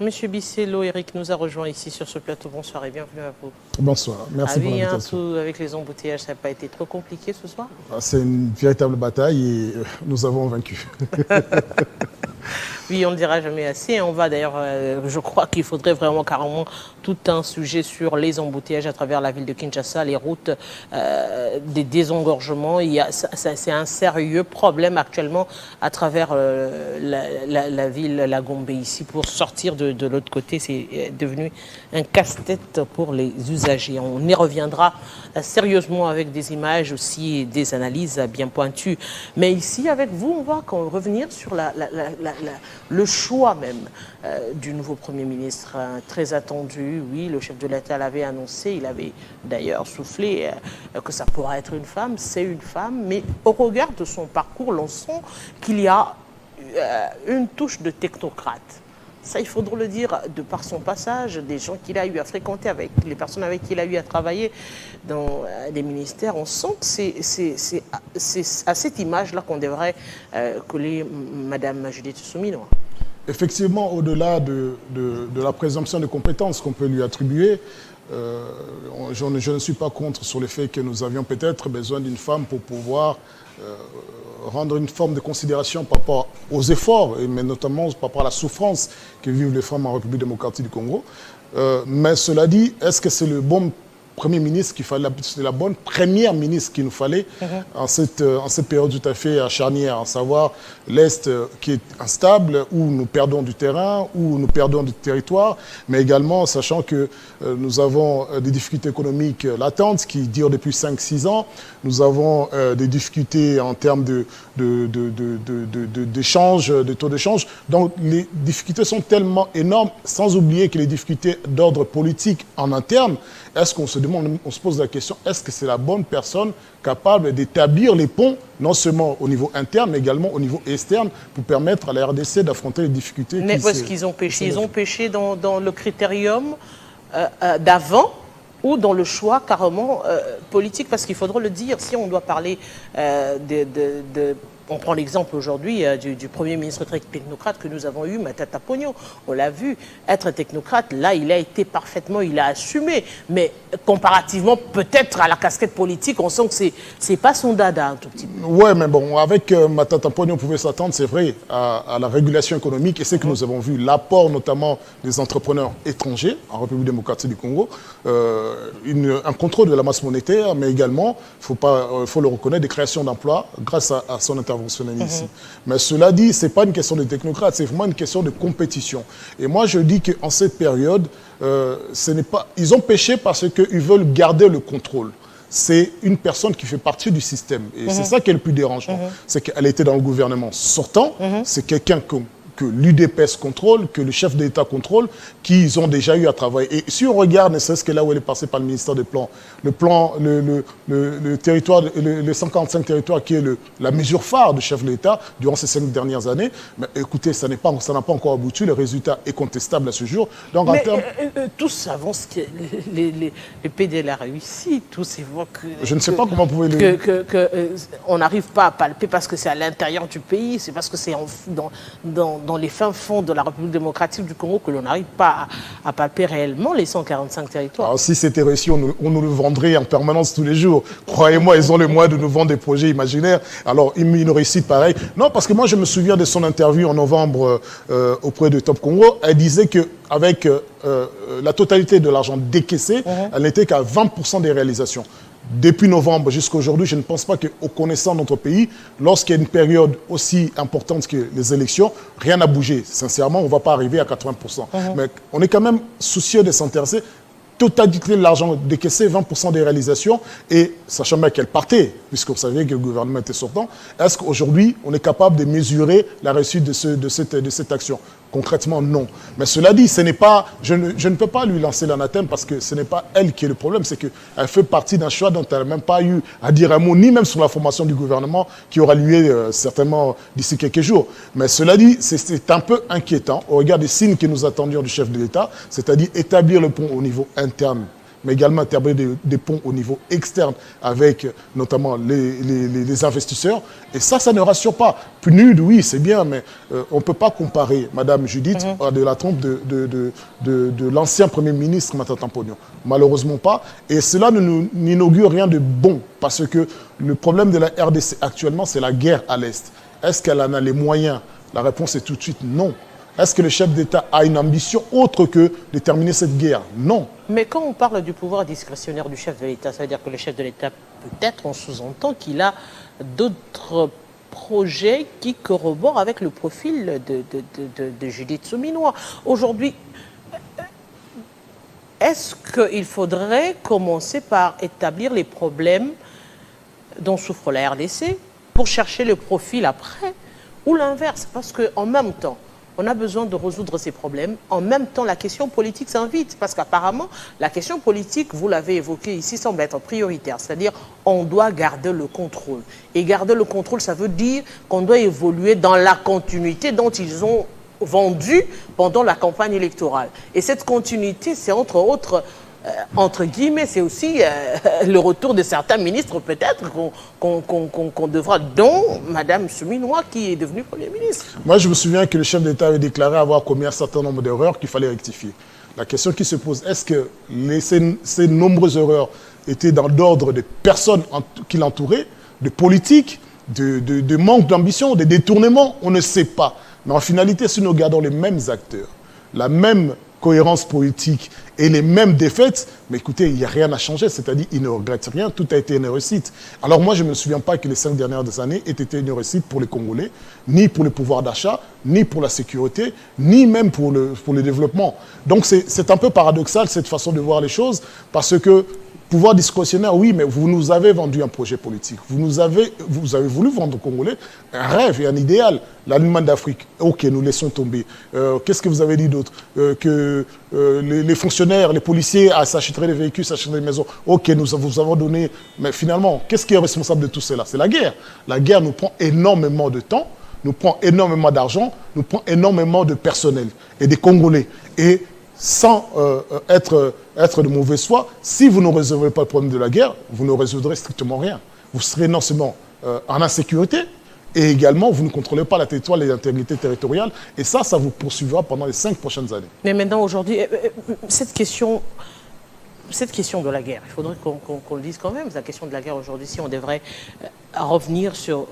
Monsieur Bissello, Eric nous a rejoint ici sur ce plateau. Bonsoir et bienvenue à vous. Bonsoir, merci pour l'invitation. Avec les embouteillages, ça n'a pas été trop compliqué ce soir? C'est une véritable bataille et nous avons vaincu. Oui, on ne dira jamais assez. On va d'ailleurs, je crois qu'il faudrait vraiment carrément tout un sujet sur les embouteillages à travers la ville de Kinshasa, les routes, des désengorgements. C'est un sérieux problème actuellement à travers la ville, la Gombe ici. Pour sortir de l'autre côté, c'est devenu un casse-tête pour les usagers. On y reviendra sérieusement avec des images aussi et des analyses bien pointues. Mais ici, avec vous, on va revenir sur le choix même du nouveau Premier ministre, très attendu. Oui, le chef de l'État l'avait annoncé, il avait d'ailleurs soufflé que ça pourrait être une femme, c'est une femme, mais au regard de son parcours, l'on sent qu'il y a une touche de technocrate. Ça, il faudra le dire, de par son passage, des gens qu'il a eu à fréquenter, avec les personnes avec qui il a eu à travailler dans des ministères, on sent que c'est à cette image-là qu'on devrait coller Madame Judith Suminwa. Effectivement, au-delà de la présomption de compétences qu'on peut lui attribuer, je ne suis pas contre sur le fait que nous avions peut-être besoin d'une femme pour pouvoir rendre une forme de considération par rapport aux efforts, mais notamment par rapport à la souffrance que vivent les femmes en République démocratique du Congo. Mais cela dit, est-ce que c'est le bon Premier ministre qu'il fallait, c'est la bonne première ministre qu'il nous fallait en cette période tout à fait charnière, à savoir l'Est qui est instable, où nous perdons du terrain, où nous perdons du territoire, mais également sachant que nous avons des difficultés économiques latentes qui durent depuis 5-6 ans, nous avons des difficultés en termes d'échange, de taux d'échange, donc les difficultés sont tellement énormes, sans oublier que les difficultés d'ordre politique en interne. Est-ce qu'on se demande, on se pose la question, est-ce que c'est la bonne personne capable d'établir les ponts, non seulement au niveau interne, mais également au niveau externe, pour permettre à la RDC d'affronter les difficultés? Mais où est-ce qu'ils ont péché? Ils ont péché dans le critérium d'avant ou dans le choix carrément politique? Parce qu'il faudra le dire, si on doit parler on prend l'exemple aujourd'hui du Premier ministre très technocrate que nous avons eu, Matata Ponyo. On l'a vu, être technocrate, là, il a été parfaitement, il a assumé. Mais comparativement, peut-être à la casquette politique, on sent que c'est pas son dada un tout petit peu. Oui, mais bon, avec Matata Ponyo, on pouvait s'attendre, c'est vrai, à la régulation économique. Et c'est que nous avons vu l'apport notamment des entrepreneurs étrangers en République démocratique du Congo, un contrôle de la masse monétaire, mais également, faut le reconnaître, des créations d'emplois grâce à son intervention ici. Mais cela dit, ce n'est pas une question de technocrate, c'est vraiment une question de compétition. Et moi, je dis qu'en cette période, ils ont péché parce qu'ils veulent garder le contrôle. C'est une personne qui fait partie du système. Et c'est ça qui est le plus dérangeant. C'est qu'elle était dans le gouvernement sortant, c'est quelqu'un que l'UDPS contrôle, que le chef de l'État contrôle, qu'ils ont déjà eu à travailler. Et si on regarde, ne serait-ce que là où elle est passée par le ministère des Plans, le territoire, le 145 territoires qui est la mesure phare du chef de l'État durant ces 5 dernières années, mais écoutez, ça n'a pas encore abouti, le résultat est contestable à ce jour. Donc, mais tous savons que le PDL a réussi, tous évoquent je ne sais pas comment vous pouvez on n'arrive pas à palper parce que c'est à l'intérieur du pays, c'est parce que c'est dans les fins fonds de la République démocratique du Congo que l'on n'arrive pas à palper réellement les 145 territoires. Alors, si c'était réussi, on nous le vendrait en permanence tous les jours. Croyez-moi, ils ont le moyen de nous vendre des projets imaginaires. Alors, une réussite pareille. Non, parce que moi, je me souviens de son interview en novembre auprès de Top Congo. Elle disait qu'avec la totalité de l'argent décaissé, elle n'était qu'à 20% des réalisations. Depuis novembre jusqu'à aujourd'hui, je ne pense pas qu'au connaissant notre pays, lorsqu'il y a une période aussi importante que les élections, rien n'a bougé. Sincèrement, on ne va pas arriver à 80%. Mais on est quand même soucieux de s'intéresser. Totalité de l'argent décaissé, 20% des réalisations, et sachant bien qu'elle partait, puisqu'on savait que le gouvernement était sortant, est-ce qu'aujourd'hui, on est capable de mesurer la réussite de cette action? Concrètement, non. Mais cela dit, je ne peux pas lui lancer l'anathème parce que ce n'est pas elle qui est le problème, c'est qu'elle fait partie d'un choix dont elle n'a même pas eu à dire un mot, ni même sur la formation du gouvernement qui aura lieu certainement d'ici quelques jours. Mais cela dit, c'est un peu inquiétant au regard des signes que nous attendions du chef de l'État, c'est-à-dire établir le pont au niveau interne mais également établir des ponts au niveau externe avec notamment les investisseurs. Et ça ne rassure pas. PNUD, oui, c'est bien, mais on ne peut pas comparer, Madame Judith, à de la trompe de l'ancien Premier ministre Matata Pognon. Malheureusement pas. Et cela n'inaugure rien de bon, parce que le problème de la RDC actuellement, c'est la guerre à l'Est. Est-ce qu'elle en a les moyens? La réponse est tout de suite non. Est-ce que le chef d'État a une ambition autre que de terminer cette guerre? Non. Mais quand on parle du pouvoir discrétionnaire du chef de l'État, ça veut dire que le chef de l'État, peut-être, on sous-entend qu'il a d'autres projets qui corroborent avec le profil de Judith Souminois. Aujourd'hui, est-ce qu'il faudrait commencer par établir les problèmes dont souffre la RDC pour chercher le profil après, ou l'inverse? Parce qu'en même temps, on a besoin de résoudre ces problèmes. En même temps, la question politique s'invite. Parce qu'apparemment, la question politique, vous l'avez évoqué ici, semble être prioritaire. C'est-à-dire, on doit garder le contrôle. Et garder le contrôle, ça veut dire qu'on doit évoluer dans la continuité dont ils ont vendu pendant la campagne électorale. Et cette continuité, c'est entre autres... entre guillemets, c'est aussi le retour de certains ministres peut-être qu'on devra, dont Mme Souminois qui est devenue Premier ministre. Moi, je me souviens que le chef d'État avait déclaré avoir commis un certain nombre d'erreurs qu'il fallait rectifier. La question qui se pose, est-ce que ces nombreuses erreurs étaient dans l'ordre des personnes qui l'entouraient, de politiques, de manque d'ambition, de détournements? On ne sait pas. Mais en finalité, si nous gardons les mêmes acteurs, la même cohérence politique et les mêmes défaites, mais écoutez, il n'y a rien à changer, c'est-à-dire ils ne regrettent rien, tout a été une réussite. Alors moi, je ne me souviens pas que les 5 dernières années aient été une réussite pour les Congolais, ni pour le pouvoir d'achat, ni pour la sécurité, ni même pour le développement. Donc c'est un peu paradoxal cette façon de voir les choses, parce que pouvoir discrétionnaire, oui, mais vous nous avez vendu un projet politique. Vous avez voulu vendre aux Congolais un rêve et un idéal. L'alignement d'Afrique, ok, nous laissons tomber. Qu'est-ce que vous avez dit d'autre? Que les fonctionnaires, les policiers s'achèteraient des véhicules, s'achèteraient des maisons. Ok, nous vous avons donné. Mais finalement, qu'est-ce qui est responsable de tout cela? C'est la guerre. La guerre nous prend énormément de temps, nous prend énormément d'argent, nous prend énormément de personnel et des Congolais. Et sans être de mauvaise foi, si vous ne résolvez pas le problème de la guerre, vous ne résoudrez strictement rien. Vous serez non seulement en insécurité, et également, vous ne contrôlez pas la territoire et l'intégrité territoriale. Et ça vous poursuivra pendant les 5 prochaines années. Mais maintenant, aujourd'hui, cette question de la guerre, il faudrait qu'on le dise quand même, la question de la guerre aujourd'hui, si on devrait revenir sur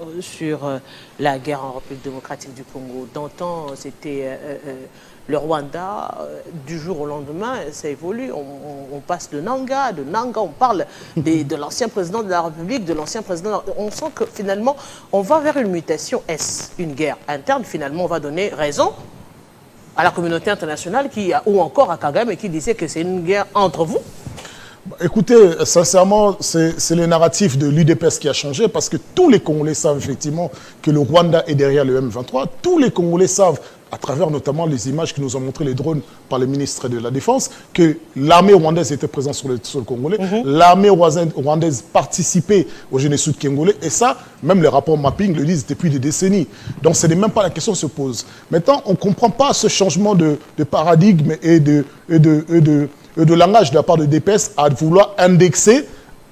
la guerre en République démocratique du Congo. D'antan, c'était le Rwanda, du jour au lendemain, ça évolue. On passe de Nanga, on parle de l'ancien président de la République, de l'ancien président. On sent que finalement, on va vers une mutation. Est-ce une guerre interne? Finalement, on va donner raison à la communauté internationale ou encore à Kagame qui disait que c'est une guerre entre vous? Écoutez, sincèrement, c'est le narratif de l'UDPS qui a changé parce que tous les Congolais savent effectivement que le Rwanda est derrière le M23. Tous les Congolais savent, à travers notamment les images que nous ont montré les drones par le ministre de la Défense, que l'armée rwandaise était présente sur le sol congolais. L'armée rwandaise participait au génocide congolais. Et ça, même les rapports mapping le disent depuis des décennies. Donc ce n'est même pas la question qui se pose. Maintenant, on ne comprend pas ce changement de paradigme et de langage de la part de DPS à vouloir indexer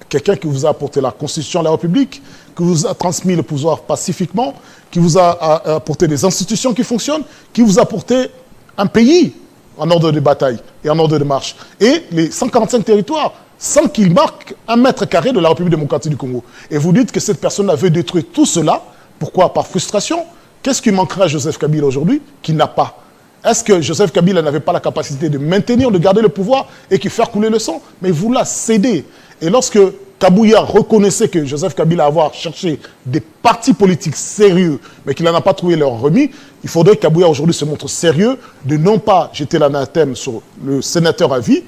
quelqu'un qui vous a apporté la Constitution de la République, qui vous a transmis le pouvoir pacifiquement, qui vous a apporté des institutions qui fonctionnent, qui vous a apporté un pays en ordre de bataille et en ordre de marche. Et les 145 territoires, sans qu'il marque 1 mètre carré de la République démocratique du Congo. Et vous dites que cette personne avait détruit tout cela. Pourquoi? Par frustration. Qu'est-ce qui manquerait à Joseph Kabila aujourd'hui qu'il n'a pas? Est-ce que Joseph Kabila n'avait pas la capacité de maintenir, de garder le pouvoir et qui faire couler le sang? Mais vous l'a cédé. Et lorsque Kabouya reconnaissait que Joseph Kabila avoir cherché des partis politiques sérieux, mais qu'il n'en a pas trouvé leur remis, il faudrait que Kabouya aujourd'hui se montre sérieux de non pas jeter l'anathème sur le sénateur à vie,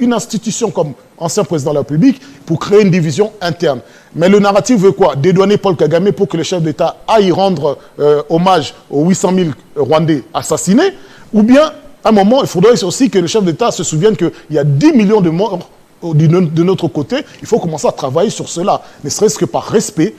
une institution comme ancien président de la République, pour créer une division interne. Mais le narratif veut quoi? Dédouaner Paul Kagame pour que le chef d'État aille rendre hommage aux 800 000 Rwandais assassinés, ou bien, à un moment, il faudrait aussi que le chef d'État se souvienne qu'il y a 10 millions de morts de notre côté. Il faut commencer à travailler sur cela, ne serait-ce que par respect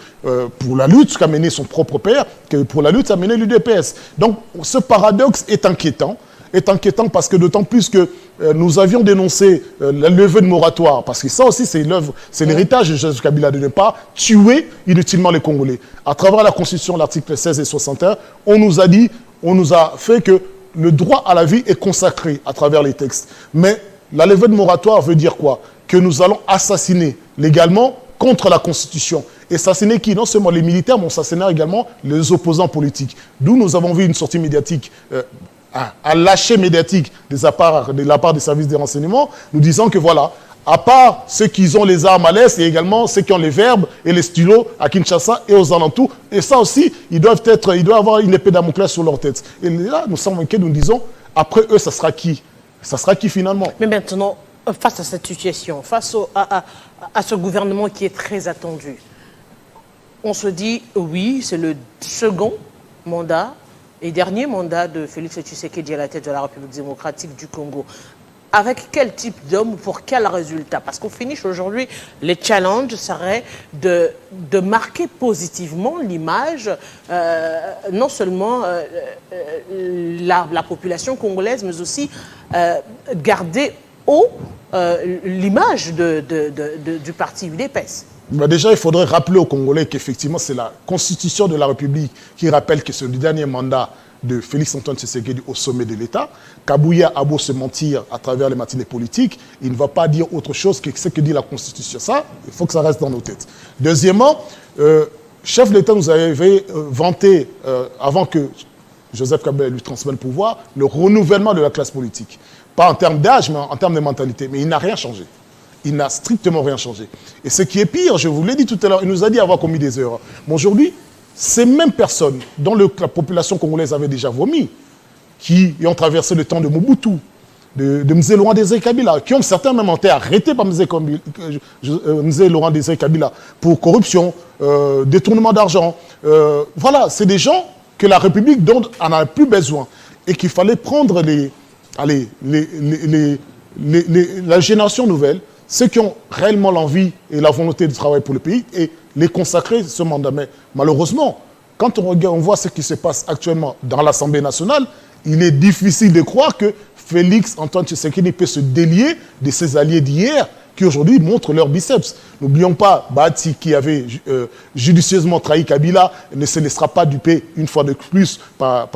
pour la lutte qu'a menée son propre père, que pour la lutte qu'a menée l'UDPS. Donc ce paradoxe est inquiétant est inquiétant parce que d'autant plus que nous avions dénoncé la levée de moratoire, parce que ça aussi c'est l'héritage de Joseph Kabila, de ne pas tuer inutilement les Congolais. À travers la Constitution, l'article 16 et 61, on nous a fait que le droit à la vie est consacré à travers les textes. Mais la levée de moratoire veut dire quoi? Que nous allons assassiner légalement contre la Constitution. Et assassiner qui? Non seulement les militaires, mais on assassiner également les opposants politiques. D'où nous avons vu une sortie médiatique, un lâcher médiatique de la part des services de renseignement, nous disant que voilà, à part ceux qui ont les armes à l'Est et également ceux qui ont les verbes et les stylos à Kinshasa et aux alentours. Et ça aussi, ils doivent avoir une épée Damoclès sur leur tête. Et là, nous sommes inquiets, nous disons, après eux, ça sera qui? Ça sera qui finalement? Mais maintenant, face à cette situation, face à ce gouvernement qui est très attendu, on se dit, oui, c'est le second mandat et dernier mandat de Félix Tshisekedi à la tête de la République démocratique du Congo. Avec quel type d'homme, pour quel résultat? Parce qu'au finish, aujourd'hui, les challenges seraient de marquer positivement l'image, non seulement la population congolaise, mais aussi garder haut l'image du parti UDPS. Bah déjà, il faudrait rappeler aux Congolais qu'effectivement, c'est la Constitution de la République qui rappelle que c'est le dernier mandat de Félix-Antoine Tshisekedi au sommet de l'État. Kabouya a beau se mentir à travers les matinées politiques, il ne va pas dire autre chose que ce que dit la Constitution. Ça, il faut que ça reste dans nos têtes. Deuxièmement, chef de l'État nous avait vanté, avant que Joseph Kabila lui transmette le pouvoir, le renouvellement de la classe politique. Pas en termes d'âge, mais en termes de mentalité. Mais il n'a rien changé. Il n'a strictement rien changé. Et ce qui est pire, je vous l'ai dit tout à l'heure, il nous a dit avoir commis des erreurs. Mais aujourd'hui, ces mêmes personnes dont la population congolaise avait déjà vomi, qui ont traversé le temps de Mobutu, de Mzee Laurent Désiré Kabila, qui ont certains même été arrêtés par Mzee Laurent Désiré Kabila pour corruption, détournement d'argent. Voilà, c'est des gens que la République dont on n'a plus besoin et qu'il fallait prendre la génération nouvelle, ceux qui ont réellement l'envie et la volonté de travailler pour le pays et les consacrer ce mandat. Mais malheureusement, quand on voit ce qui se passe actuellement dans l'Assemblée nationale, il est difficile de croire que Félix-Antoine Tshisekedi peut se délier de ses alliés d'hier qui aujourd'hui montrent leurs biceps. N'oublions pas, Bati qui avait judicieusement trahi Kabila ne se laissera pas duper une fois de plus par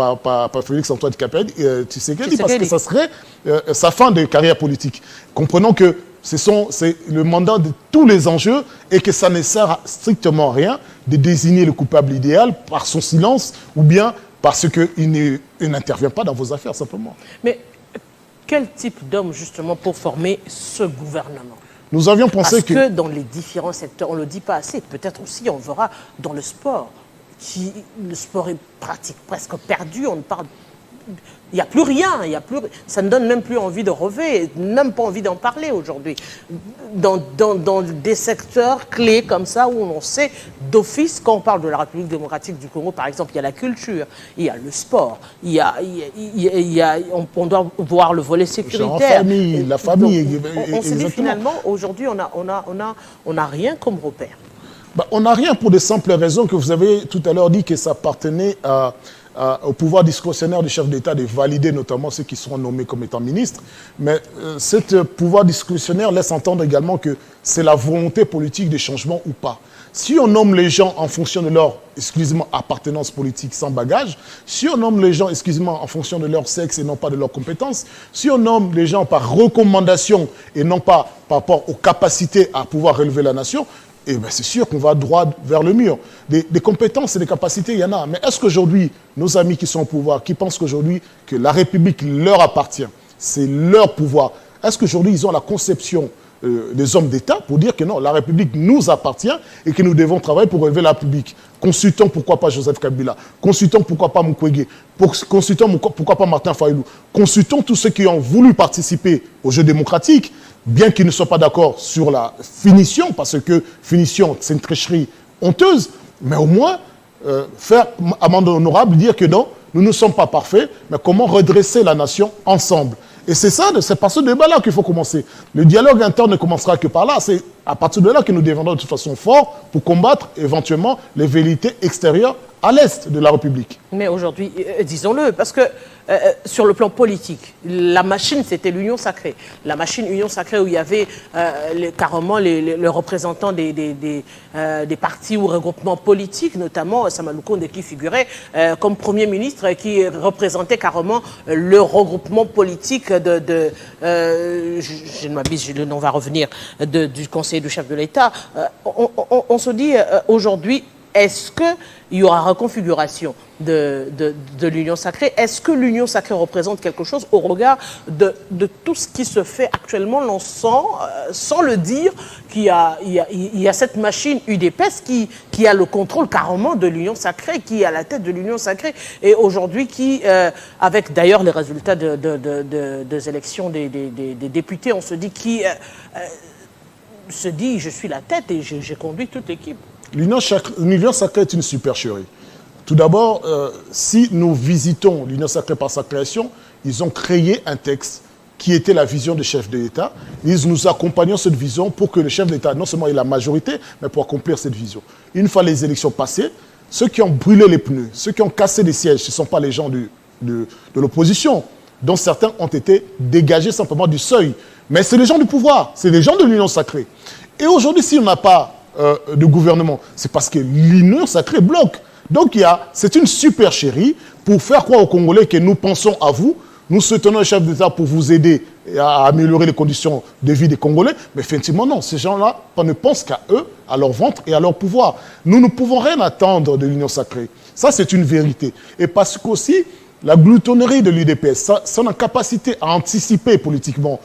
Félix-Antoine Tshisekedi parce que ça serait sa fin de carrière politique. Comprenons que c'est le mandat de tous les enjeux et que ça ne sert à strictement rien de désigner le coupable idéal par son silence ou bien parce qu'il n'intervient pas dans vos affaires, simplement. Mais quel type d'homme, justement, pour former ce gouvernement? Nous avions pensé que... Parce que dans les différents secteurs, on ne le dit pas assez, peut-être aussi on verra dans le sport, le sport est presque perdu, on ne parle... Il n'y a plus rien, ça ne donne même plus envie de rêver, même pas envie d'en parler aujourd'hui. Dans des secteurs clés comme ça, où on sait d'office, quand on parle de la République démocratique du Congo, par exemple, il y a la culture, il y a le sport, on doit voir le volet sécuritaire. La famille. Donc, on s'est dit finalement, aujourd'hui, on n'a rien comme repère. On n'a rien pour de simples raisons que vous avez tout à l'heure dit que ça appartenait au pouvoir discrétionnaire du chef d'État de valider notamment ceux qui seront nommés comme étant ministres. Mais ce pouvoir discrétionnaire laisse entendre également que c'est la volonté politique de changement ou pas. Si on nomme les gens en fonction de leur, exclusivement, appartenance politique sans bagage, si on nomme les gens, exclusivement, en fonction de leur sexe et non pas de leurs compétences, si on nomme les gens par recommandation et non pas par rapport aux capacités à pouvoir relever la nation, eh bien, c'est sûr qu'on va droit vers le mur. Des compétences et des capacités, il y en a. Mais est-ce qu'aujourd'hui, nos amis qui sont au pouvoir, qui pensent qu'aujourd'hui, que la République leur appartient, c'est leur pouvoir, est-ce qu'aujourd'hui, ils ont la conception des hommes d'État pour dire que non, la République nous appartient et que nous devons travailler pour relever la République? Consultons pourquoi pas Joseph Kabila, consultons pourquoi pas Mukwege, consultons pourquoi pas Martin Fayulu, consultons tous ceux qui ont voulu participer au jeu démocratique, bien qu'ils ne soient pas d'accord sur la finition, parce que finition, c'est une tricherie honteuse, mais au moins faire amende honorable, dire que non, nous ne sommes pas parfaits, mais comment redresser la nation ensemble. Et c'est ça, c'est par ce débat-là qu'il faut commencer. Le dialogue interne ne commencera que par là. C'est à partir de là que nous deviendrons de toute façon forts pour combattre éventuellement les velléités extérieures à l'est de la République. Mais aujourd'hui, disons-le, parce que sur le plan politique, la machine, c'était l'Union sacrée. La machine Union sacrée où il y avait carrément les représentants des partis ou regroupements politiques, notamment Sama Lukonde qui figurait comme Premier ministre, qui représentait carrément le regroupement politique je ne m'abuse, le nom va revenir, du conseiller du chef de l'État. On se dit aujourd'hui, est-ce qu'il y aura reconfiguration de l'Union sacrée? Est-ce que l'Union sacrée représente quelque chose au regard de tout ce qui se fait actuellement? L'on sent, sans le dire, qu'il y a cette machine UDPS qui a le contrôle carrément de l'Union sacrée, qui est à la tête de l'Union sacrée. Et aujourd'hui, avec d'ailleurs les résultats des élections des députés, on se dit se dit je suis la tête et j'ai conduit toute l'équipe. L'Union sacrée est une supercherie. Tout d'abord, si nous visitons l'Union sacrée par sa création, ils ont créé un texte qui était la vision du chef de l'État. Ils nous accompagnent cette vision pour que le chef de l'État, non seulement ait la majorité, mais pour accomplir cette vision. Une fois les élections passées, ceux qui ont brûlé les pneus, ceux qui ont cassé les sièges, ce ne sont pas les gens de l'opposition, dont certains ont été dégagés simplement du seuil. Mais c'est les gens du pouvoir, c'est les gens de l'Union sacrée. Et aujourd'hui, si on n'a pas de gouvernement, c'est parce que l'Union sacrée bloque. Donc c'est une supercherie pour faire croire aux Congolais que nous pensons à vous, nous soutenons le chef d'État pour vous aider à améliorer les conditions de vie des Congolais, mais effectivement non, ces gens-là ne pensent qu'à eux, à leur ventre et à leur pouvoir. Nous ne pouvons rien attendre de l'Union sacrée. Ça, c'est une vérité. Et parce qu'aussi, la gloutonnerie de l'UDPS, son incapacité à anticiper politiquement,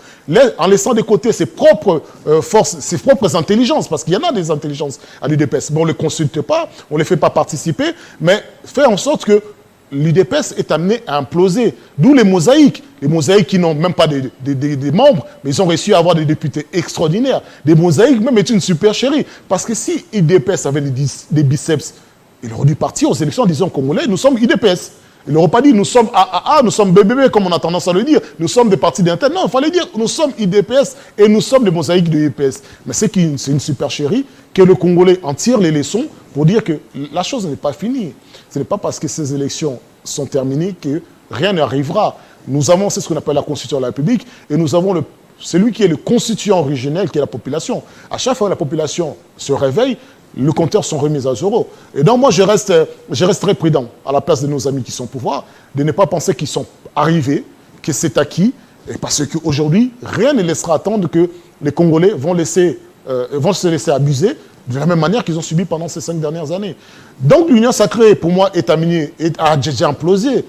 en laissant de côté ses propres forces, ses propres intelligences, parce qu'il y en a des intelligences à l'UDPS, mais on ne les consulte pas, on ne les fait pas participer, mais fait en sorte que l'UDPS est amené à imploser. D'où les mosaïques qui n'ont même pas des membres, mais ils ont réussi à avoir des députés extraordinaires. Des mosaïques même est une supercherie, parce que si l'UDPS avait des biceps, il aurait dû partir aux élections en disant Congolais, nous sommes UDPS. Ils n'auraient pas dit nous sommes AAA, nous sommes BBB, comme on a tendance à le dire. Nous sommes des partis d'intérêt. Non, il fallait dire nous sommes IDPS et nous sommes des mosaïques de IDPS. Mais c'est une supercherie que le Congolais en tire les leçons pour dire que la chose n'est pas finie. Ce n'est pas parce que ces élections sont terminées que rien n'arrivera. Nous avons, c'est ce qu'on appelle la Constitution de la République, et nous avons celui qui est le constituant originel, qui est la population. À chaque fois que la population se réveille, le compteur sont remis à zéro. Et donc moi, je reste très prudent à la place de nos amis qui sont au pouvoir, de ne pas penser qu'ils sont arrivés, que c'est acquis, et parce qu'aujourd'hui, rien ne laissera attendre que les Congolais vont se laisser abuser de la même manière qu'ils ont subi pendant ces 5 dernières années. Donc l'Union sacrée, pour moi, a déjà implosé.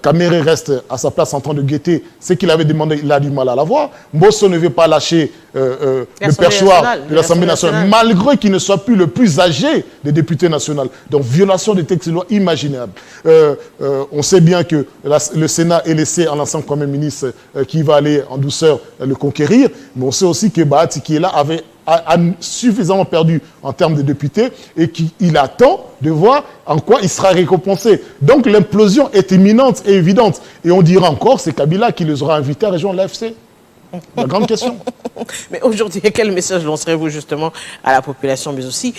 Kamere reste à sa place en train de guetter ce qu'il avait demandé, il a du mal à l'avoir. Mbosso ne veut pas lâcher le perchoir de l'Assemblée nationale, malgré qu'il ne soit plus le plus âgé des députés nationaux. Donc, violation des textes de loi imaginables. On sait bien que le Sénat est laissé à l'ancien Premier ministre qui va aller en douceur le conquérir, mais on sait aussi que Bahati, qui est là, a suffisamment perdu en termes de députés et qu'il attend de voir en quoi il sera récompensé. Donc l'implosion est imminente et évidente. Et on dira encore, c'est Kabila qui les aura invités à rejoindre l'AFC. La grande question. Mais aujourd'hui, quel message lancerez-vous justement à la population, mais aussi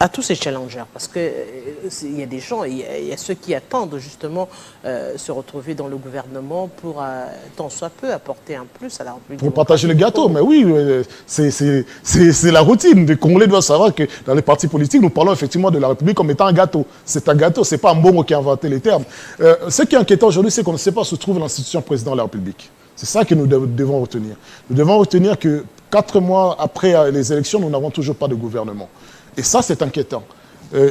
à tous ces challengers? Parce qu'il y a des gens, il y a ceux qui attendent justement se retrouver dans le gouvernement pour, tant soit peu, apporter un plus à la République. Pour partager le gâteau, mais oui, c'est la routine. Les Congolais doivent savoir que dans les partis politiques, nous parlons effectivement de la République comme étant un gâteau. C'est un gâteau, ce n'est pas un bongo qui a inventé les termes. Ce qui est inquiétant aujourd'hui, c'est qu'on ne sait pas où se trouve l'institution président de la République. C'est ça que nous devons retenir. Nous devons retenir que 4 mois après les élections, nous n'avons toujours pas de gouvernement. Et ça, c'est inquiétant.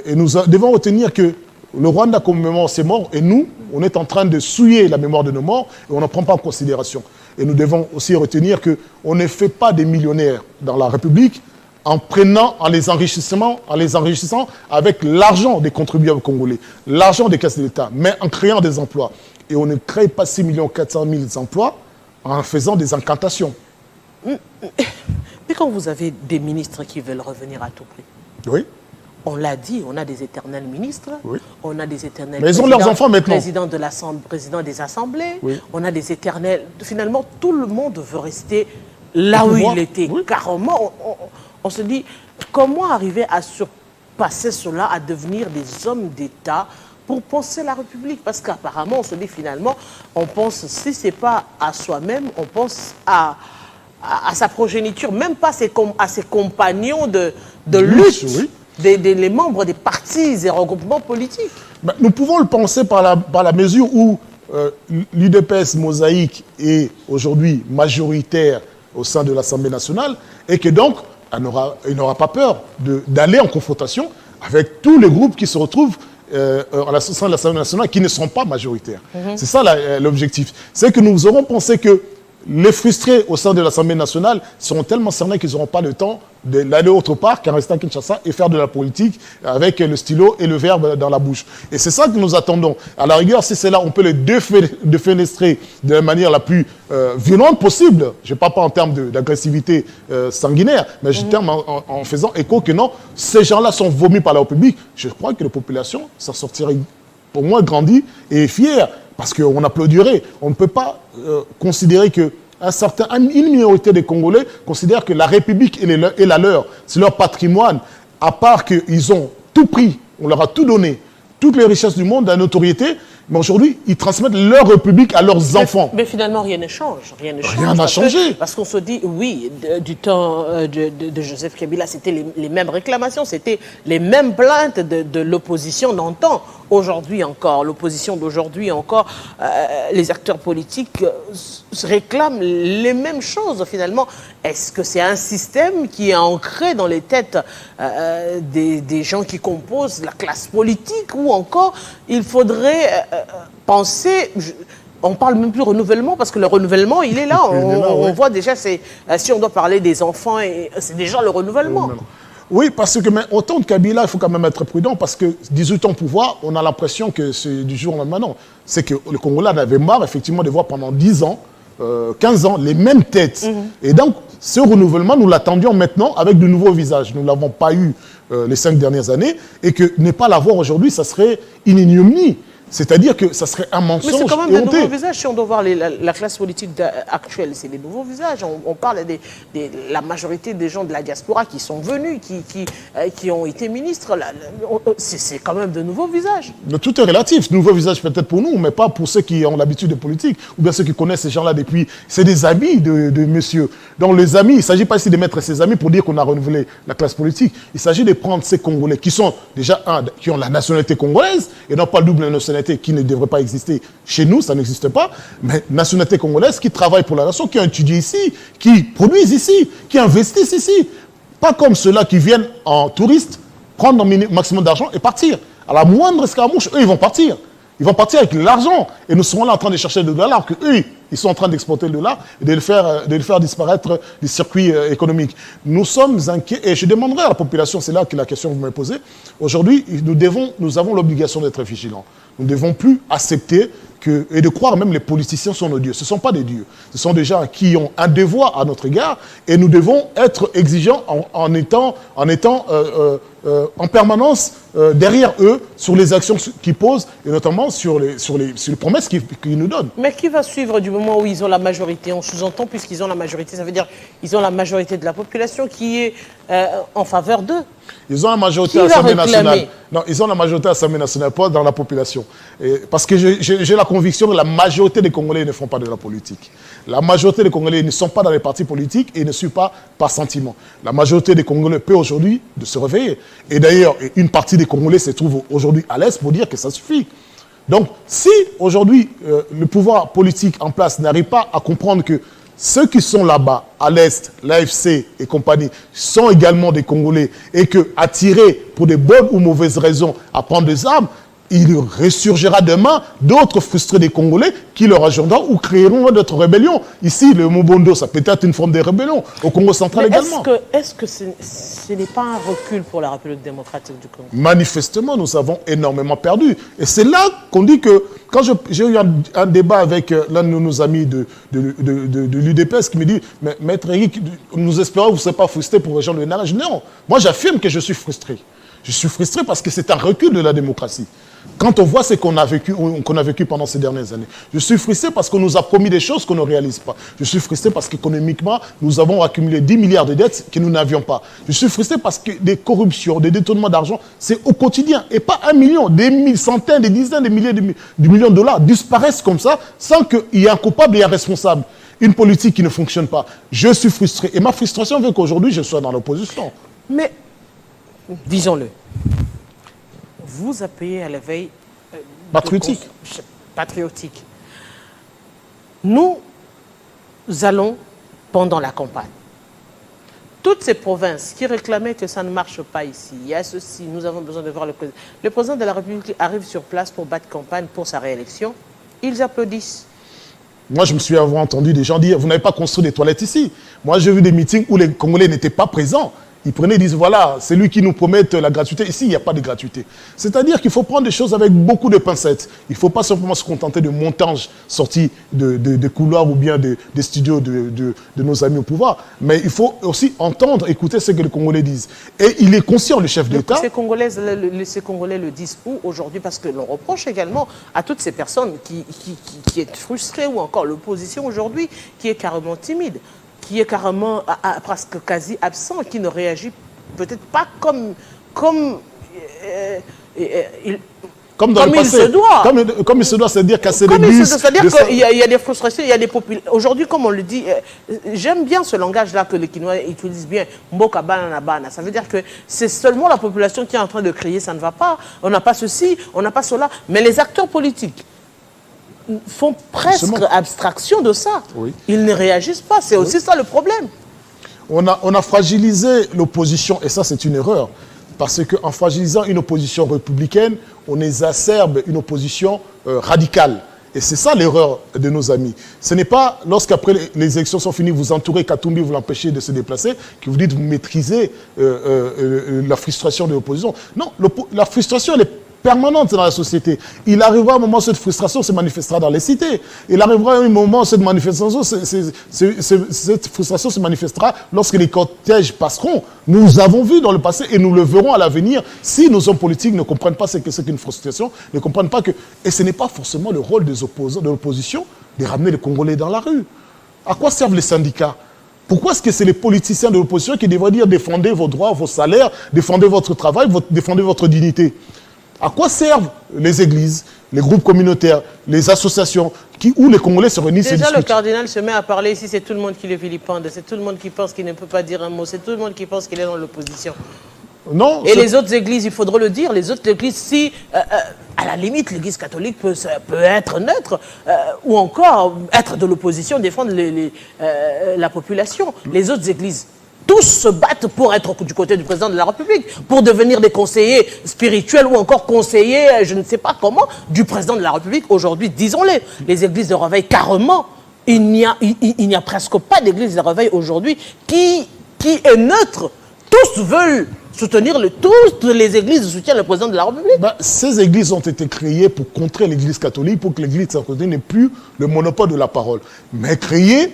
Et nous devons retenir que le Rwanda commémore ses morts et nous, on est en train de souiller la mémoire de nos morts et on n'en prend pas en considération. Et nous devons aussi retenir qu'on ne fait pas des millionnaires dans la République en les enrichissant avec l'argent des contribuables congolais, l'argent des caisses de l'État, mais en créant des emplois. Et on ne crée pas 6 400 000 emplois en faisant des incantations. Mais quand vous avez des ministres qui veulent revenir à tout prix, oui. On l'a dit, on a des éternels ministres, oui. On a des éternels mais ils ont leurs enfants maintenant. Président des assemblées, oui. On a des éternels... Finalement, tout le monde veut rester là où il était. Oui. Carrément, on se dit, comment arriver à passer cela à devenir des hommes d'État pour penser la République. Parce qu'apparemment, on se dit finalement, on pense, si ce n'est pas à soi-même, on pense à sa progéniture, même pas à ses compagnons de lutte, oui. les membres des partis et regroupements politiques. Ben, nous pouvons le penser par la mesure où l'UDPS Mosaïque est aujourd'hui majoritaire au sein de l'Assemblée nationale et que donc, il n'aura pas peur d'aller en confrontation avec tous les groupes qui se retrouvent au sein de l'Assemblée nationale qui ne sont pas majoritaires. C'est ça l'objectif. C'est que nous aurons pensé que les frustrés au sein de l'Assemblée nationale seront tellement cernés qu'ils n'auront pas le temps d'aller autre part qu'en restant à Kinshasa et faire de la politique avec le stylo et le verbe dans la bouche. Et c'est ça que nous attendons. À la rigueur, si c'est là, on peut les défenestrer de la manière la plus violente possible. Je ne parle pas en termes d'agressivité sanguinaire, mais je termine en faisant écho que non, ces gens-là sont vomis par la République. Je crois que la population s'en sortirait au moins grandie et fière. Parce qu'on applaudirait. On ne peut pas considérer que une minorité des Congolais considère que la République est la leur. C'est leur patrimoine. À part qu'ils ont tout pris, on leur a tout donné, toutes les richesses du monde, la notoriété, mais aujourd'hui, ils transmettent leur République à leurs enfants. Mais finalement, rien ne change. Rien n'a changé. Parce qu'on se dit, oui, du temps de Joseph Kabila, c'était les mêmes réclamations, c'était les mêmes plaintes de l'opposition d'antan. Aujourd'hui encore, l'opposition d'aujourd'hui encore, les acteurs politiques réclament les mêmes choses finalement. Est-ce que c'est un système qui est ancré dans les têtes des gens qui composent la classe politique ou encore il faudrait penser... On parle même plus renouvellement parce que le renouvellement, il est là. On voit déjà, si on doit parler des enfants, c'est déjà le renouvellement. Oui, parce que mais autant de Kabila, il faut quand même être prudent parce que 18 ans au pouvoir, on a l'impression que c'est du jour au lendemain. Non, c'est que le Congolais en avait marre effectivement de voir pendant 10 ans, 15 ans, les mêmes têtes. Et donc, ce renouvellement, nous l'attendions maintenant avec de nouveaux visages. Nous ne l'avons pas eu les 5 dernières années et que ne pas l'avoir aujourd'hui, ça serait une ignominie. C'est-à-dire que ça serait un mensonge. Mais c'est quand même de nouveaux visages. Si on doit voir la classe politique actuelle, c'est des nouveaux visages. On parle de la majorité des gens de la diaspora qui sont venus, qui ont été ministres. C'est quand même de nouveaux visages. Mais tout est relatif. Nouveaux visages peut-être pour nous, mais pas pour ceux qui ont l'habitude de politique, ou bien ceux qui connaissent ces gens-là depuis. C'est des amis de monsieur. Donc les amis, il ne s'agit pas ici de mettre ses amis pour dire qu'on a renouvelé la classe politique. Il s'agit de prendre ces Congolais qui sont déjà, qui ont la nationalité congolaise, et non pas le double nationalité qui ne devrait pas exister chez nous, ça n'existe pas, mais nationalité congolaise qui travaille pour la nation, qui a étudié ici, qui produisent ici, qui investissent ici. Pas comme ceux-là qui viennent en touriste, prendre un maximum d'argent et partir. À la moindre escarmouche, eux, ils vont partir. Ils vont partir avec l'argent et nous serons là en train de chercher le dollar, que eux, ils sont en train d'exporter le dollar et de le faire disparaître des circuits économiques. Nous sommes inquiets et je demanderai à la population, c'est là que la question que vous me posez, aujourd'hui, nous avons l'obligation d'être vigilants. Nous ne devons plus accepter et de croire même les politiciens sont nos dieux. Ce ne sont pas des dieux. Ce sont des gens qui ont un devoir à notre égard et nous devons être exigeants en étant en permanence derrière eux sur les actions qu'ils posent et notamment sur les promesses qu'ils nous donnent. Mais qui va suivre du moment où ils ont la majorité? On sous-entend, puisqu'ils ont la majorité, ça veut dire qu'ils ont la majorité de la population qui est en faveur d'eux. Ils ont la majorité à l'Assemblée nationale. Non, ils ont la majorité à l'Assemblée nationale, pas dans la population. Parce que j'ai la conviction que la majorité des Congolais ne font pas de la politique. La majorité des Congolais ne sont pas dans les partis politiques et ne suivent pas par sentiment. La majorité des Congolais peut aujourd'hui se réveiller. Et d'ailleurs, une partie des Congolais se trouve aujourd'hui à l'aise pour dire que ça suffit. Donc, si aujourd'hui le pouvoir politique en place n'arrive pas à comprendre que ceux qui sont là-bas, à l'Est, l'AFC et compagnie, sont également des Congolais et que attirés pour des bonnes ou mauvaises raisons à prendre des armes, il ressurgira demain d'autres frustrés des Congolais qui leur ajourneront ou créeront d'autres rébellions. Ici, le Mobondo, ça peut être une forme de rébellion. Au Congo central également. Est-ce que ce n'est pas un recul pour la République démocratique du Congo? Manifestement, nous avons énormément perdu. Et c'est là qu'on dit que, quand j'ai eu un débat avec l'un de nos amis de l'UDPS qui me dit « Mais Maître Eric, nous espérons que vous ne serez pas frustré pour rejoindre le NRH. » Non, moi j'affirme que je suis frustré. Je suis frustré parce que c'est un recul de la démocratie. Quand on voit ce qu'on a vécu pendant ces dernières années. Je suis frustré parce qu'on nous a promis des choses qu'on ne réalise pas. Je suis frustré parce qu'économiquement, nous avons accumulé 10 milliards de dettes que nous n'avions pas. Je suis frustré parce que des corruptions, des détournements d'argent, c'est au quotidien. Et pas 1 million, des centaines, des dizaines, des milliers de millions de dollars disparaissent comme ça sans qu'il y ait un coupable et un responsable. Une politique qui ne fonctionne pas. Je suis frustré. Et ma frustration veut qu'aujourd'hui, je sois dans l'opposition. Mais, disons-le, vous appuyez à l'éveil patriotique. Patriotique. Nous allons, pendant la campagne, toutes ces provinces qui réclamaient que ça ne marche pas ici, il y a ceci, nous avons besoin de voir le président. Le président de la République arrive sur place pour battre campagne pour sa réélection, ils applaudissent. Moi, je me suis entendu des gens dire, vous n'avez pas construit des toilettes ici. Moi, j'ai vu des meetings où les Congolais n'étaient pas présents. Ils prenaient et disent, voilà, c'est lui qui nous promet la gratuité. Ici, il n'y a pas de gratuité. C'est-à-dire qu'il faut prendre des choses avec beaucoup de pincettes. Il ne faut pas simplement se contenter de montages sortis de couloirs ou bien des studios de nos amis au pouvoir. Mais il faut aussi entendre, écouter ce que les Congolais disent. Et il est conscient, le chef d'État. Ces Congolais le disent où aujourd'hui? Parce que l'on reproche également à toutes ces personnes qui sont frustrées ou encore l'opposition aujourd'hui qui est carrément timide, qui est carrément presque quasi absent, qui ne réagit peut-être pas comme il se doit. Comme il se doit, c'est-à-dire casser des bus. C'est-à-dire qu'il y a des frustrations, il y a des populations. Aujourd'hui, comme on le dit, j'aime bien ce langage-là que les Kinois utilisent bien, Mboka Banana Bana. Ça veut dire que c'est seulement la population qui est en train de crier, ça ne va pas, on n'a pas ceci, on n'a pas cela. Mais les acteurs politiques font presque abstraction de ça. Oui. Ils ne réagissent pas. C'est aussi ça le problème. On a fragilisé l'opposition, et ça c'est une erreur. Parce qu'en fragilisant une opposition républicaine, on exacerbe une opposition radicale. Et c'est ça l'erreur de nos amis. Ce n'est pas lorsqu'après les élections sont finies, vous entourez Katumbi, vous l'empêchez de se déplacer, que vous dites vous maîtrisez la frustration de l'opposition. Non, la frustration elle est permanente dans la société. Il arrivera un moment où cette frustration se manifestera dans les cités. Il arrivera un moment où cette frustration se manifestera lorsque les cortèges passeront. Nous avons vu dans le passé et nous le verrons à l'avenir si nos hommes politiques ne comprennent pas ce qu'est une frustration, ne comprennent pas que... Et ce n'est pas forcément le rôle des opposants, de l'opposition de ramener les Congolais dans la rue. À quoi servent les syndicats? Pourquoi est-ce que c'est les politiciens de l'opposition qui devraient dire défendez vos droits, vos salaires, défendez votre travail, défendez votre dignité? À quoi servent les églises, les groupes communautaires, les associations où les Congolais se réunissent et discutent? Déjà, le cardinal se met à parler ici, c'est tout le monde qui le vilipende, c'est tout le monde qui pense qu'il ne peut pas dire un mot, c'est tout le monde qui pense qu'il est dans l'opposition. Non. Et les autres églises, il faudrait le dire, les autres églises, si, à la limite, l'église catholique peut être neutre, ou encore être de l'opposition, défendre la population. Les autres églises, tous se battent pour être du côté du président de la République, pour devenir des conseillers spirituels ou encore conseillers, je ne sais pas comment, du président de la République. Aujourd'hui, disons-le, les églises de réveil, carrément, il n'y a presque pas d'église de réveil aujourd'hui qui est neutre. Tous veulent soutenir, toutes les églises soutiennent le président de la République. Ces églises ont été créées pour contrer l'église catholique, pour que l'église catholique n'ait plus le monopole de la parole. Mais créées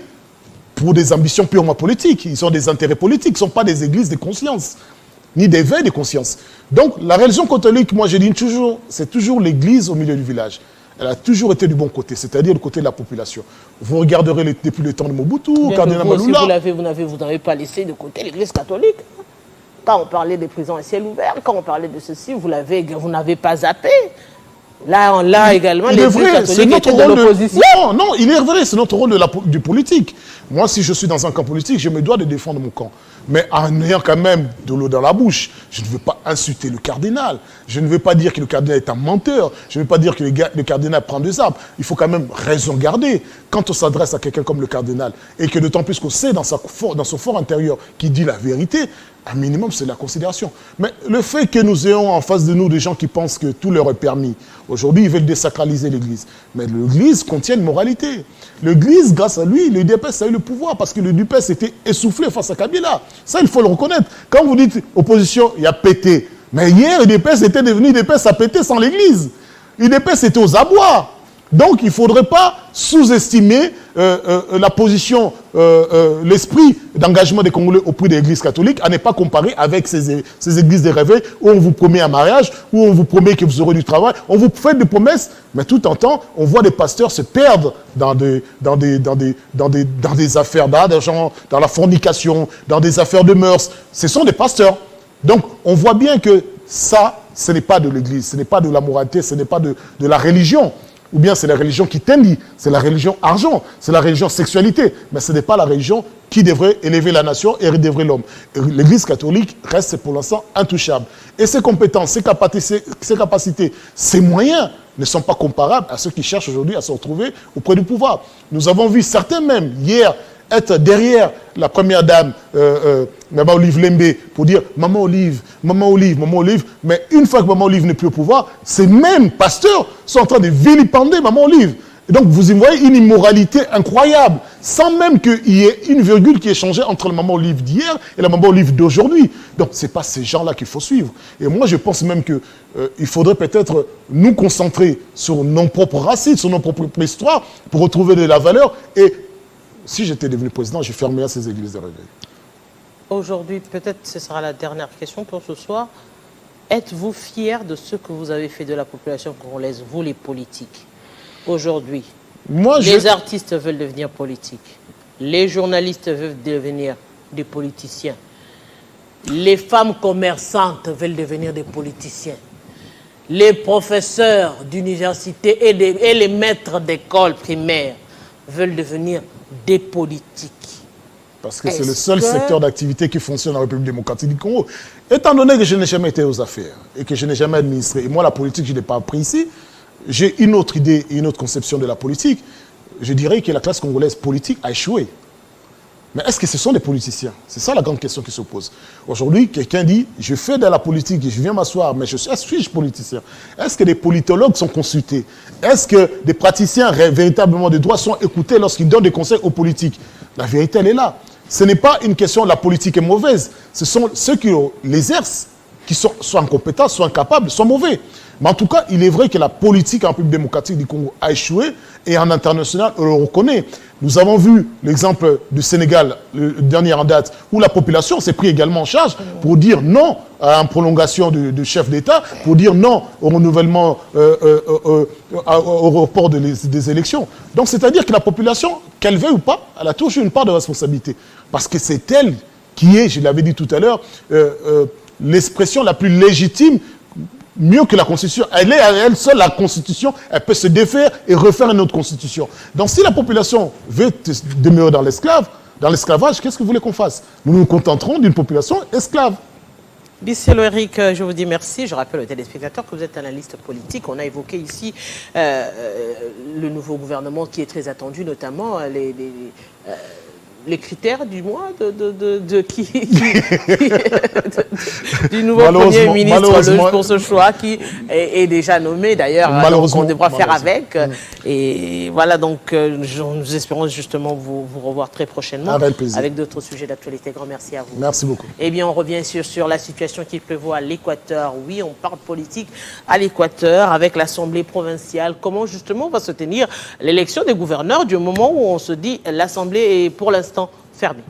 pour des ambitions purement politiques. Ils ont des intérêts politiques, ils ne sont pas des églises de conscience, ni d'éveil de conscience. Donc, la religion catholique, moi je dis toujours, c'est toujours l'église au milieu du village. Elle a toujours été du bon côté, c'est-à-dire du côté de la population. Vous regarderez depuis le temps de Mobutu, Cardinal Malula. Vous n'avez pas laissé de côté l'église catholique. Quand on parlait des prisons à ciel ouvert, quand on parlait de ceci, vous n'avez pas zappé. Là également, les catholiques étaient de l'opposition. Non, il est vrai, c'est notre rôle du politique. Moi, si je suis dans un camp politique, je me dois de défendre mon camp. Mais en ayant quand même de l'eau dans la bouche, je ne veux pas insulter le cardinal. Je ne veux pas dire que le cardinal est un menteur. Je ne veux pas dire que le cardinal prend des armes. Il faut quand même raison garder. Quand on s'adresse à quelqu'un comme le cardinal, et que d'autant plus qu'on sait dans son fort intérieur qu'il dit la vérité, un minimum, c'est la considération. Mais le fait que nous ayons en face de nous des gens qui pensent que tout leur est permis, aujourd'hui, ils veulent désacraliser l'Église. Mais l'Église contient une moralité. L'Église, grâce à lui, l'UDPS a eu le pouvoir parce que l'UDPS était essoufflé face à Kabila. Ça, il faut le reconnaître. Quand vous dites opposition, il y a pété. Mais hier, l'UDPS était devenu UDPS à péter sans l'Église. L'UDPS était aux abois. Donc, il ne faudrait pas sous-estimer la position, l'esprit d'engagement des Congolais auprès de l'Église catholique, à ne pas comparer avec ces églises de réveil où on vous promet un mariage, où on vous promet que vous aurez du travail, on vous fait des promesses, mais tout en temps, on voit des pasteurs se perdre dans des affaires d'argent, dans la fornication, dans des affaires de mœurs. Ce sont des pasteurs. Donc, on voit bien que ça, ce n'est pas de l'Église, ce n'est pas de la moralité, ce n'est pas de la religion. Ou bien c'est la religion qui t'indique, c'est la religion argent, c'est la religion sexualité. Mais ce n'est pas la religion qui devrait élever la nation et redevrait l'homme. L'Église catholique reste pour l'instant intouchable. Et ses compétences, ses capacités, ses moyens ne sont pas comparables à ceux qui cherchent aujourd'hui à se retrouver auprès du pouvoir. Nous avons vu certains même, hier, être derrière la première dame, Maman Olive Lembe, pour dire « Maman Olive, Maman Olive, Maman Olive ». Mais une fois que Maman Olive n'est plus au pouvoir, ces mêmes pasteurs sont en train de vilipender Maman Olive. Et donc, vous y voyez une immoralité incroyable, sans même qu'il y ait une virgule qui ait changé entre la Maman Olive d'hier et la Maman Olive d'aujourd'hui. Donc, ce n'est pas ces gens-là qu'il faut suivre. Et moi, je pense même qu'il faudrait peut-être nous concentrer sur nos propres racines, sur nos propres histoires, pour retrouver de la valeur. Et si j'étais devenu président, je fermerais ces églises de réveil. Aujourd'hui, peut-être ce sera la dernière question pour ce soir. Êtes-vous fiers de ce que vous avez fait de la population congolaise, vous les politiques? Aujourd'hui, les artistes veulent devenir politiques. Les journalistes veulent devenir des politiciens. Les femmes commerçantes veulent devenir des politiciens. Les professeurs d'université et les maîtres d'école primaire veulent devenir des politiques. Parce que c'est le seul secteur d'activité qui fonctionne en République démocratique du Congo. Étant donné que je n'ai jamais été aux affaires et que je n'ai jamais administré, et moi la politique je n'ai pas appris ici, j'ai une autre idée et une autre conception de la politique. Je dirais que la classe congolaise politique a échoué. Mais est-ce que ce sont des politiciens? C'est ça la grande question qui se pose. Aujourd'hui, quelqu'un dit, je fais de la politique, je viens m'asseoir, mais suis-je politicien? Est-ce que des politologues sont consultés? Est-ce que des praticiens véritablement de droit sont écoutés lorsqu'ils donnent des conseils aux politiques? La vérité, elle est là. Ce n'est pas une question de la politique est mauvaise. Ce sont ceux qui l'exercent, qui sont soit incompétents, soit incapables, sont mauvais. Mais en tout cas, il est vrai que la politique en République démocratique du Congo a échoué et en international, on le reconnaît. Nous avons vu l'exemple du Sénégal, le dernier en date, où la population s'est pris également en charge pour dire non à une prolongation du chef d'État, pour dire non au renouvellement, au report des élections. Donc, c'est-à-dire que la population, qu'elle veuille ou pas, elle a toujours une part de responsabilité. Parce que c'est elle qui est, je l'avais dit tout à l'heure, l'expression la plus légitime, mieux que la Constitution. Elle est à elle seule, la Constitution, elle peut se défaire et refaire une autre Constitution. Donc si la population veut demeurer dans l'esclavage, qu'est-ce que vous voulez qu'on fasse? Nous nous contenterons d'une population esclave. Bisselo Eric, je vous dis merci. Je rappelle aux téléspectateurs que vous êtes analyste politique. On a évoqué ici le nouveau gouvernement qui est très attendu, notamment les critères du mois du nouveau Premier ministre pour ce choix qui est déjà nommé d'ailleurs. On devra faire avec. Et voilà, donc nous espérons justement vous revoir très prochainement avec d'autres sujets d'actualité. Grand merci à vous. Merci beaucoup. Eh bien, on revient sur la situation qui prévaut à l'Équateur. Oui, on parle politique à l'Équateur avec l'Assemblée provinciale. Comment justement va se tenir l'élection des gouverneurs du moment où on se dit l'Assemblée est pour l'instant fermée?